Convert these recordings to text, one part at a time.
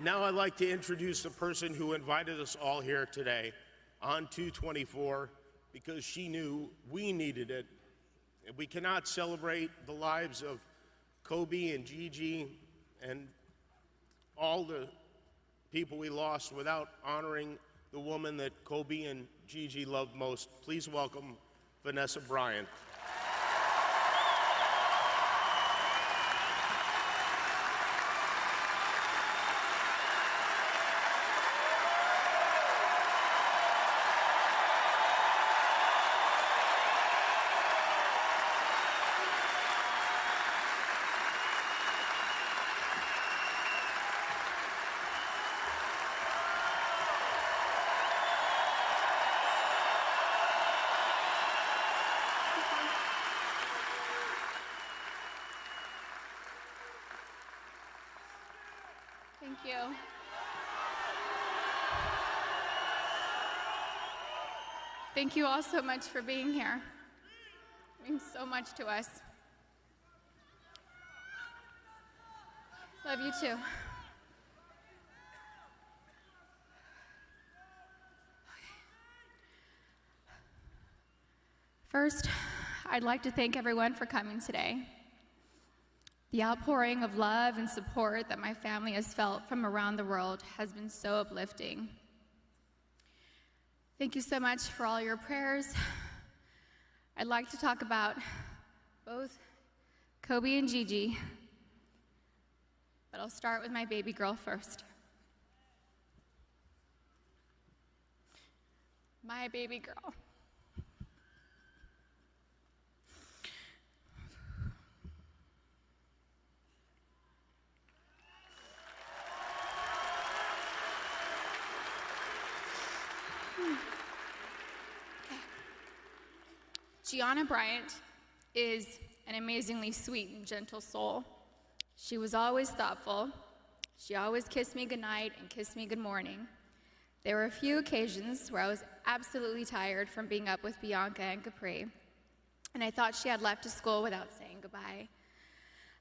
Now I'd like to introduce the person who invited us all here today on 224 because she knew we needed it. And we cannot celebrate the lives of Kobe and Gigi and all the people we lost without honoring the woman that Kobe and Gigi loved most. Please welcome Vanessa Bryant. Thank you. Thank you all so much for being here. It means so much to us. Love you too. First, I'd like to thank everyone for coming today. The outpouring of love and support that my family has felt from around the world has been so uplifting. Thank you so much for all your prayers. I'd like to talk about both Kobe and Gigi, but I'll start with my baby girl first. My baby girl. Gianna Bryant is an amazingly sweet and gentle soul. She was always thoughtful. She always kissed me goodnight and kissed me good morning. There were a few occasions where I was absolutely tired from being up with Bianca and Capri, and I thought she had left to school without saying goodbye.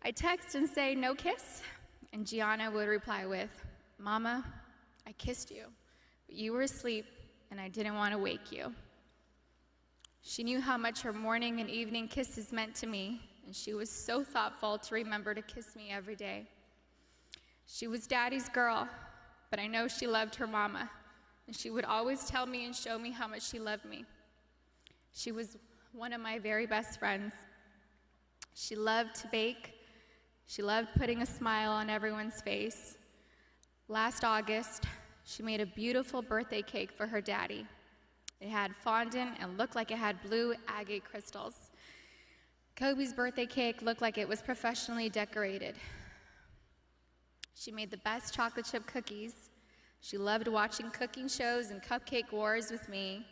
I'd text and say, "No kiss?" And Gianna would reply with, "Mama, I kissed you, but you were asleep and I didn't want to wake you." She knew how much her morning and evening kisses meant to me, and she was so thoughtful to remember to kiss me every day. She was Daddy's girl, but I know she loved her mama, and she would always tell me and show me how much she loved me. She was one of my very best friends. She loved to bake. She loved putting a smile on everyone's face. Last August, she made a beautiful birthday cake for her daddy. It had fondant and looked like it had blue agate crystals. Kobe's birthday cake looked like it was professionally decorated. She made the best chocolate chip cookies. She loved watching cooking shows and cupcake wars with me,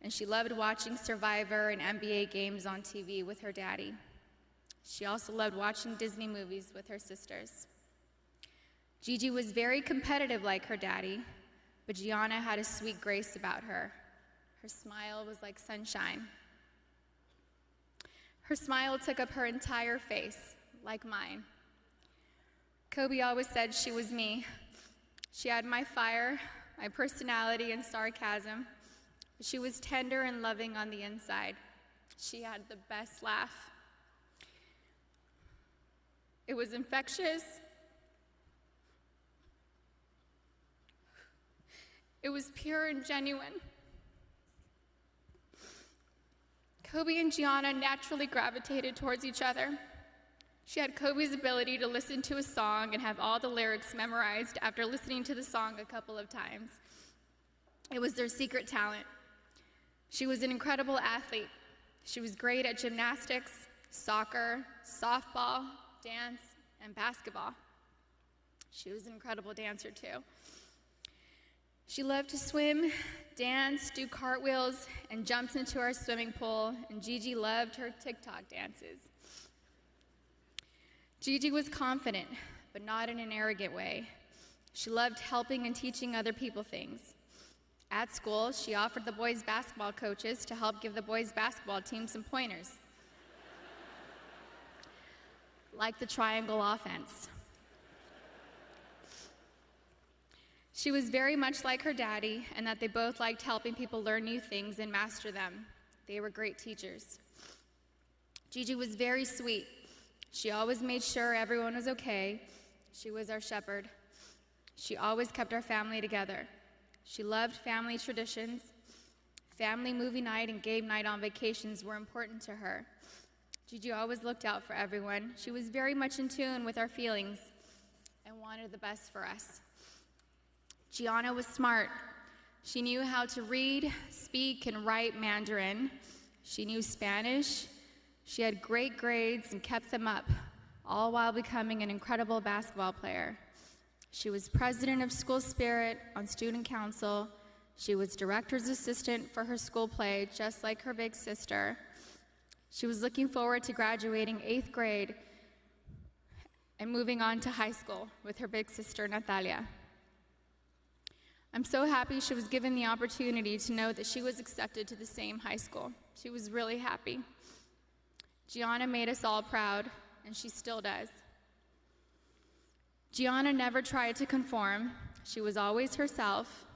and she loved watching Survivor and NBA games on TV with her daddy. She also loved watching Disney movies with her sisters. Gigi was very competitive like her daddy, but Gianna had a sweet grace about her. Her smile was like sunshine. Her smile took up her entire face, like mine. Kobe always said she was me. She had my fire, my personality, and sarcasm. But she was tender and loving on the inside. She had the best laugh. It was infectious. It was pure and genuine. Kobe and Gianna naturally gravitated towards each other. She had Kobe's ability to listen to a song and have all the lyrics memorized after listening to the song a couple of times. It was their secret talent. She was an incredible athlete. She was great at gymnastics, soccer, softball, dance, and basketball. She was an incredible dancer too. She loved to swim, dance, do cartwheels, and jumps into our swimming pool, and Gigi loved her TikTok dances. Gigi was confident, but not in an arrogant way. She loved helping and teaching other people things. At school, she offered the boys' basketball coaches to help give the boys' basketball team some pointers, like the triangle offense. She was very much like her daddy, and that they both liked helping people learn new things and master them. They were great teachers. Gigi was very sweet. She always made sure everyone was okay. She was our shepherd. She always kept our family together. She loved family traditions. Family movie night and game night on vacations were important to her. Gigi always looked out for everyone. She was very much in tune with our feelings and wanted the best for us. Gianna was smart. She knew how to read, speak, and write Mandarin. She knew Spanish. She had great grades and kept them up, all while becoming an incredible basketball player. She was president of School Spirit on student council. She was director's assistant for her school play, just like her big sister. She was looking forward to graduating 8th grade and moving on to high school with her big sister, Natalia. I'm so happy she was given the opportunity to know that she was accepted to the same high school. She was really happy. Gianna made us all proud, and she still does. Gianna never tried to conform. She was always herself.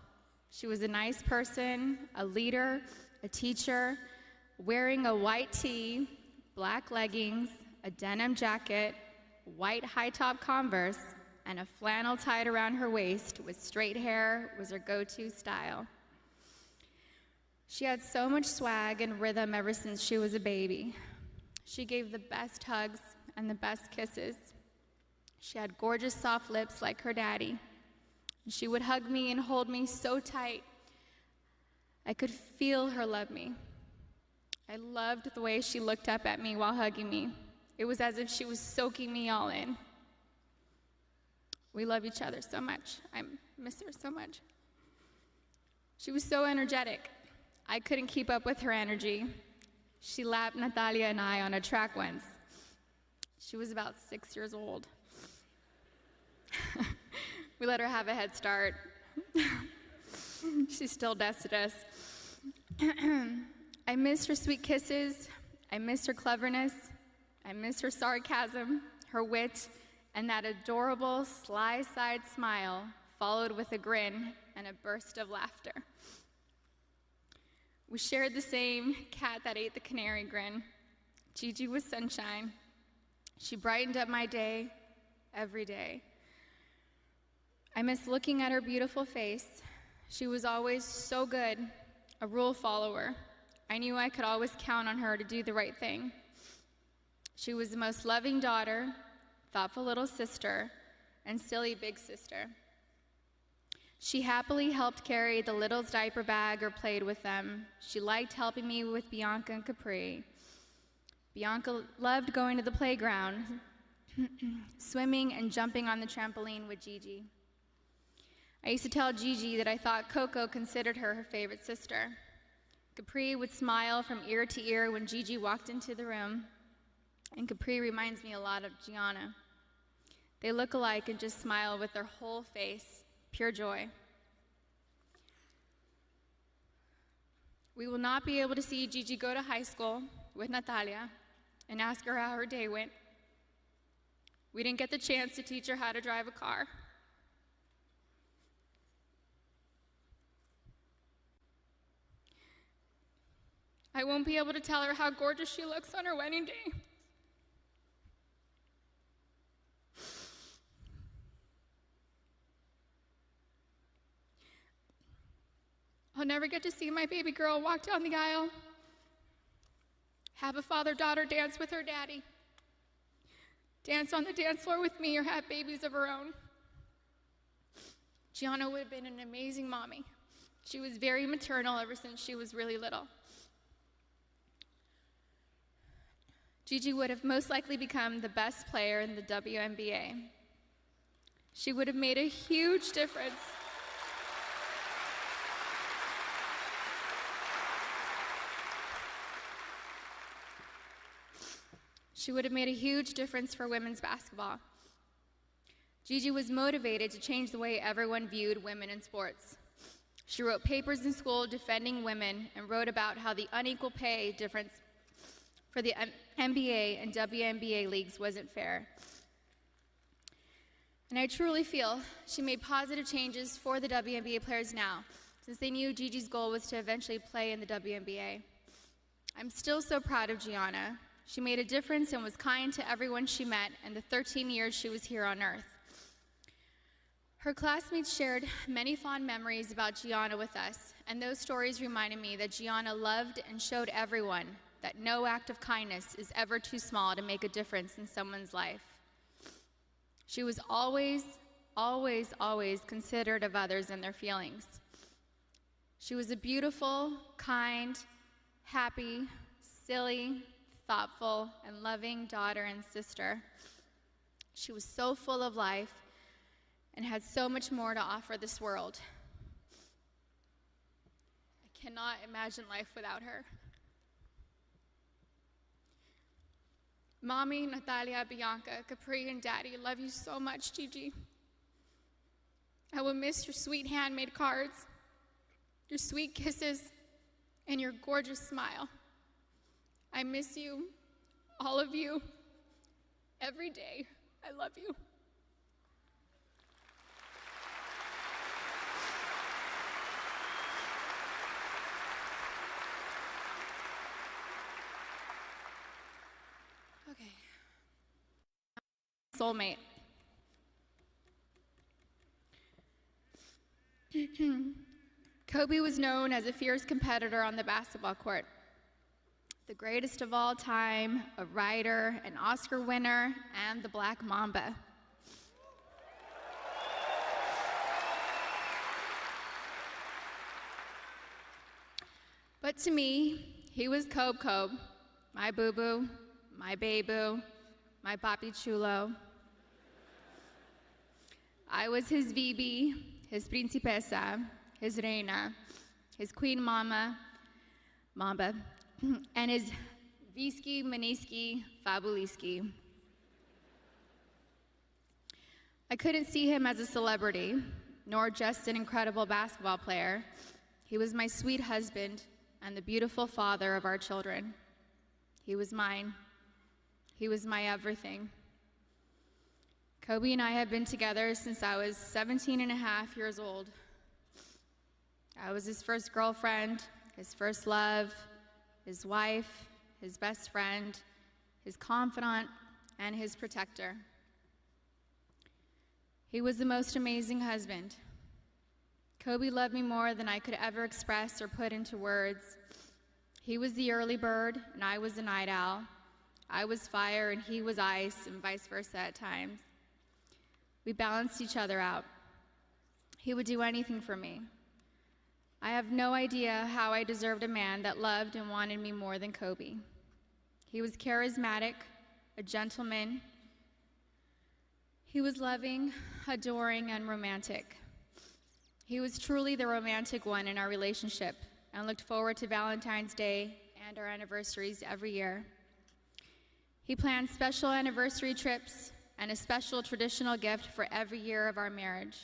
She was a nice person, a leader, a teacher, wearing a white tee, black leggings, a denim jacket, white high-top Converse, and a flannel tied around her waist with straight hair was her go-to style. She had so much swag and rhythm ever since she was a baby. She gave the best hugs and the best kisses. She had gorgeous soft lips like her daddy. She would hug me and hold me so tight. I could feel her love me. I loved the way she looked up at me while hugging me. It was as if she was soaking me all in. We love each other so much. I miss her so much. She was so energetic. I couldn't keep up with her energy. She lapped Natalia and I on a track once. She was about 6 years old. We let her have a head start. She still dusted us. I miss her sweet kisses. I miss her cleverness. I miss her sarcasm, her wit, and that adorable sly-side smile followed with a grin and a burst of laughter. We shared the same cat that ate the canary grin. Gigi was sunshine. She brightened up my day every day. I miss looking at her beautiful face. She was always so good, a rule follower. I knew I could always count on her to do the right thing. She was the most loving daughter, thoughtful little sister, and silly big sister. She happily helped carry the little's diaper bag or played with them. She liked helping me with Bianca and Capri. Bianca loved going to the playground, swimming and jumping on the trampoline with Gigi. I used to tell Gigi that I thought Coco considered her favorite sister. Capri would smile from ear to ear when Gigi walked into the room, and Capri reminds me a lot of Gianna. They look alike and just smile with their whole face, pure joy. We will not be able to see Gigi go to high school with Natalia and ask her how her day went. We didn't get the chance to teach her how to drive a car. I won't be able to tell her how gorgeous she looks on her wedding day. I'll never get to see my baby girl walk down the aisle, have a father-daughter dance with her daddy, dance on the dance floor with me, or have babies of her own. Gianna would have been an amazing mommy. She was very maternal ever since she was really little. Gigi would have most likely become the best player in the WNBA. She would have made a huge difference. She would have made a huge difference for women's basketball. Gigi was motivated to change the way everyone viewed women in sports. She wrote papers in school defending women and wrote about how the unequal pay difference for the NBA and WNBA leagues wasn't fair. And I truly feel she made positive changes for the WNBA players now, since they knew Gigi's goal was to eventually play in the WNBA. I'm still so proud of Gianna. She made a difference and was kind to everyone she met in the 13 years she was here on Earth. Her classmates shared many fond memories about Gianna with us, and those stories reminded me that Gianna loved and showed everyone that no act of kindness is ever too small to make a difference in someone's life. She was always, always, always considerate of others and their feelings. She was a beautiful, kind, happy, silly, thoughtful, and loving daughter and sister. She was so full of life and had so much more to offer this world. I cannot imagine life without her. Mommy, Natalia, Bianca, Capri, and Daddy love you so much, Gigi. I will miss your sweet handmade cards, your sweet kisses, and your gorgeous smile. I miss you, all of you, every day. I love you. Okay. Soulmate. Kobe was known as a fierce competitor on the basketball court. The greatest of all time, a writer, an Oscar winner, and the Black Mamba. But to me, he was Kobe, my boo-boo, my baby, my papi chulo. I was his Vibi, his principesa, his reina, his queen mamba, and his Visky, Maniski, Fabuliski. I couldn't see him as a celebrity, nor just an incredible basketball player. He was my sweet husband and the beautiful father of our children. He was mine. He was my everything. Kobe and I have been together since I was 17 and a half years old. I was his first girlfriend, his first love, his wife, his best friend, his confidant, and his protector. He was the most amazing husband. Kobe loved me more than I could ever express or put into words. He was the early bird, and I was the night owl. I was fire, and he was ice, and vice versa at times. We balanced each other out. He would do anything for me. I have no idea how I deserved a man that loved and wanted me more than Kobe. He was charismatic, a gentleman. He was loving, adoring, and romantic. He was truly the romantic one in our relationship and looked forward to Valentine's Day and our anniversaries every year. He planned special anniversary trips and a special traditional gift for every year of our marriage.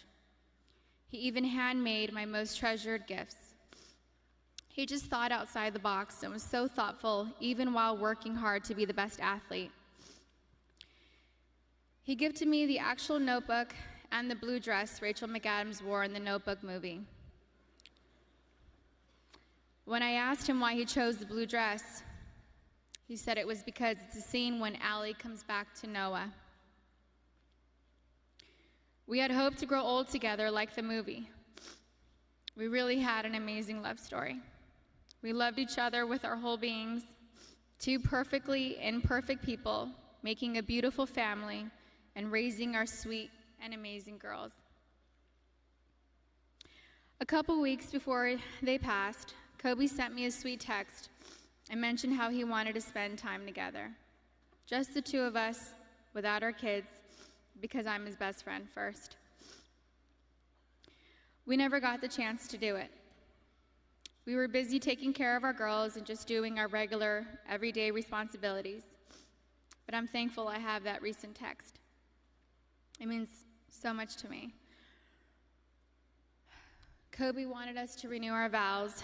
He even handmade my most treasured gifts. He just thought outside the box and was so thoughtful, even while working hard to be the best athlete. He gifted me the actual notebook and the blue dress Rachel McAdams wore in the Notebook movie. When I asked him why he chose the blue dress, he said it was because it's a scene when Allie comes back to Noah. We had hoped to grow old together like the movie. We really had an amazing love story. We loved each other with our whole beings, two perfectly imperfect people making a beautiful family and raising our sweet and amazing girls. A couple weeks before they passed, Kobe sent me a sweet text and mentioned how he wanted to spend time together. Just the two of us, without our kids, because I'm his best friend first. We never got the chance to do it. We were busy taking care of our girls and just doing our regular, everyday responsibilities. But I'm thankful I have that recent text. It means so much to me. Kobe wanted us to renew our vows.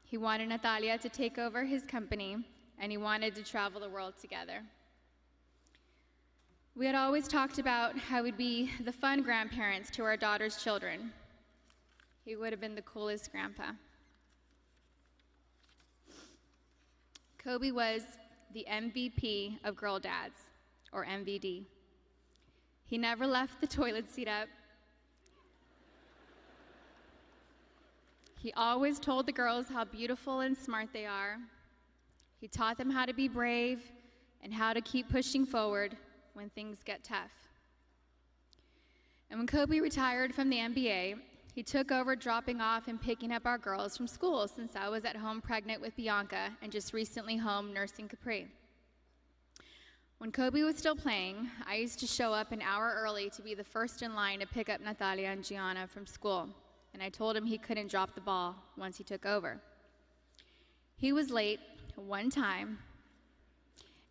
He wanted Natalia to take over his company, and he wanted to travel the world together. We had always talked about how we'd be the fun grandparents to our daughter's children. He would have been the coolest grandpa. Kobe was the MVP of Girl Dads, or MVD. He never left the toilet seat up. He always told the girls how beautiful and smart they are. He taught them how to be brave and how to keep pushing forward when things get tough. And when Kobe retired from the NBA, he took over dropping off and picking up our girls from school, since I was at home pregnant with Bianca and just recently home nursing Capri. When Kobe was still playing, I used to show up an hour early to be the first in line to pick up Natalia and Gianna from school, and I told him he couldn't drop the ball once he took over. He was late one time,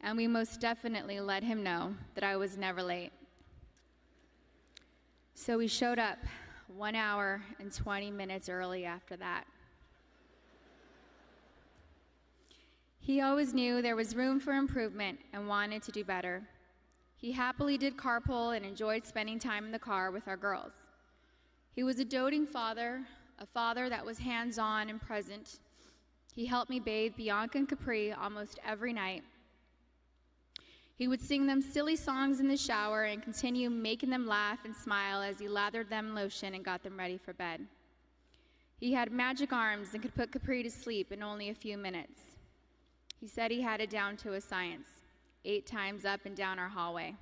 and we most definitely let him know that I was never late. So he showed up 1 hour and 20 minutes early after that. He always knew there was room for improvement and wanted to do better. He happily did carpool and enjoyed spending time in the car with our girls. He was a doting father, a father that was hands-on and present. He helped me bathe Bianca and Capri almost every night. He would sing them silly songs in the shower and continue making them laugh and smile as he lathered them in lotion and got them ready for bed. He had magic arms and could put Capri to sleep in only a few minutes. He said he had it down to a science, 8 times up and down our hallway.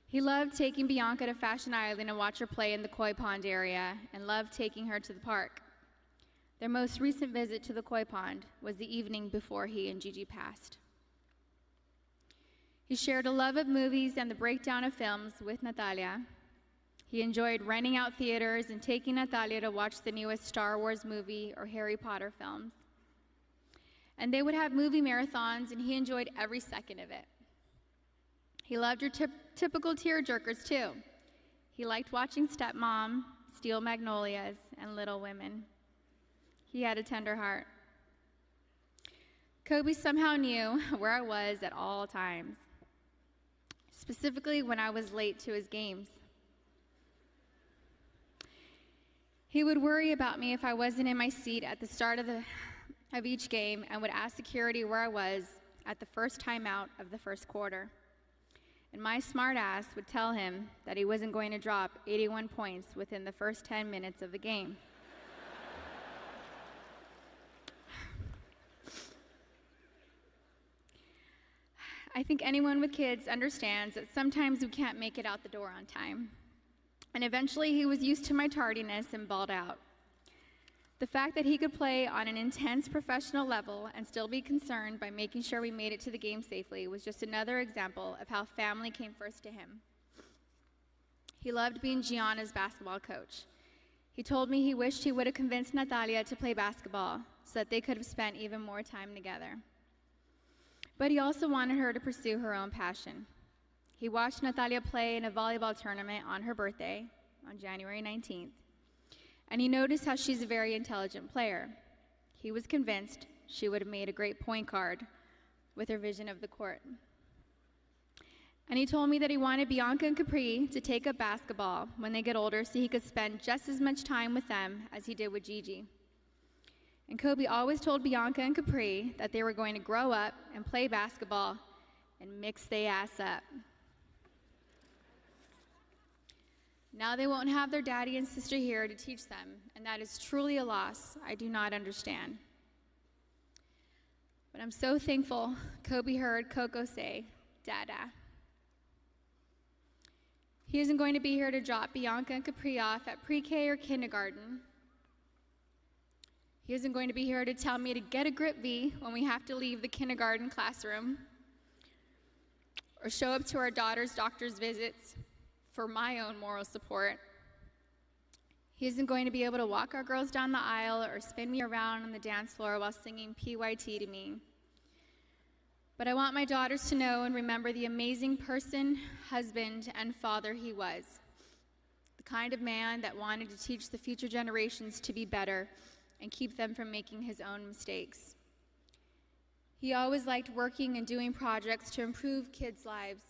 He loved taking Bianca to Fashion Island and watch her play in the koi pond area, and loved taking her to the park. Their most recent visit to the koi pond was the evening before he and Gigi passed. He shared a love of movies and the breakdown of films with Natalia. He enjoyed renting out theaters and taking Natalia to watch the newest Star Wars movie or Harry Potter films. And they would have movie marathons, and he enjoyed every second of it. He loved your typical tearjerkers, too. He liked watching Stepmom, Steel Magnolias, and Little Women. He had a tender heart. Kobe somehow knew where I was at all times, specifically when I was late to his games. He would worry about me if I wasn't in my seat at the start of each game, and would ask security where I was at the first timeout of the first quarter. And my smart ass would tell him that he wasn't going to drop 81 points within the first 10 minutes of the game. I think anyone with kids understands that sometimes we can't make it out the door on time. And eventually he was used to my tardiness and balled out. The fact that he could play on an intense professional level and still be concerned by making sure we made it to the game safely was just another example of how family came first to him. He loved being Gianna's basketball coach. He told me he wished he would have convinced Natalia to play basketball so that they could have spent even more time together. But he also wanted her to pursue her own passion. He watched Natalia play in a volleyball tournament on her birthday, on January 19th, and he noticed how she's a very intelligent player. He was convinced she would have made a great point guard with her vision of the court. And he told me that he wanted Bianca and Capri to take up basketball when they get older so he could spend just as much time with them as he did with Gigi. And Kobe always told Bianca and Capri that they were going to grow up and play basketball and mix they ass up. Now they won't have their daddy and sister here to teach them, and that is truly a loss I do not understand. But I'm so thankful Kobe heard Coco say, "Dada." He isn't going to be here to drop Bianca and Capri off at pre-K or kindergarten. He isn't going to be here to tell me to get a grip V when we have to leave the kindergarten classroom, or show up to our daughter's doctor's visits for my own moral support. He isn't going to be able to walk our girls down the aisle or spin me around on the dance floor while singing PYT to me. But I want my daughters to know and remember the amazing person, husband, and father he was. The kind of man that wanted to teach the future generations to be better and keep them from making his own mistakes. He always liked working and doing projects to improve kids' lives.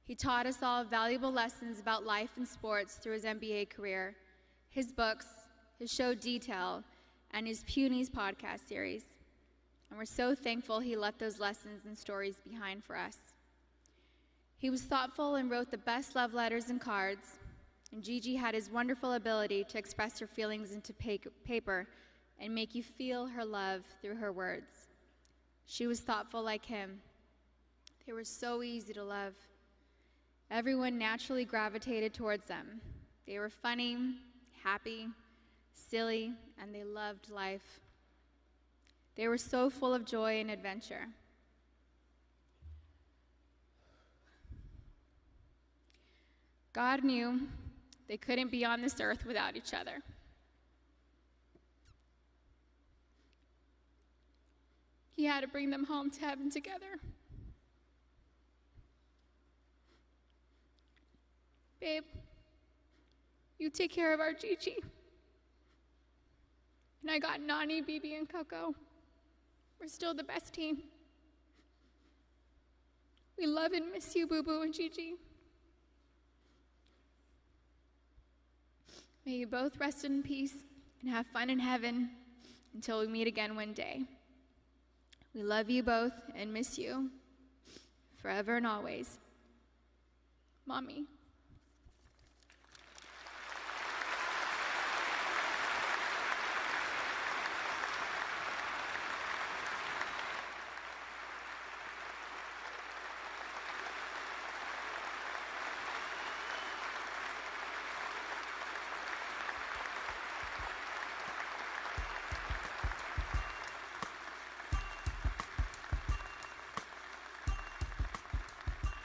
He taught us all valuable lessons about life and sports through his NBA career, his books, his show Detail, and his Punies podcast series. And we're so thankful he left those lessons and stories behind for us. He was thoughtful and wrote the best love letters and cards, and Gigi had his wonderful ability to express her feelings into paper and make you feel her love through her words. She was thoughtful like him. They were so easy to love. Everyone naturally gravitated towards them. They were funny, happy, silly, and they loved life. They were so full of joy and adventure. God knew they couldn't be on this earth without each other. He had to bring them home to heaven together. Babe, you take care of our Gigi. And I got Nani, Bibi, and Coco. We're still the best team. We love and miss you, Boo Boo and Gigi. May you both rest in peace and have fun in heaven until we meet again one day. We love you both and miss you forever and always. Mommy.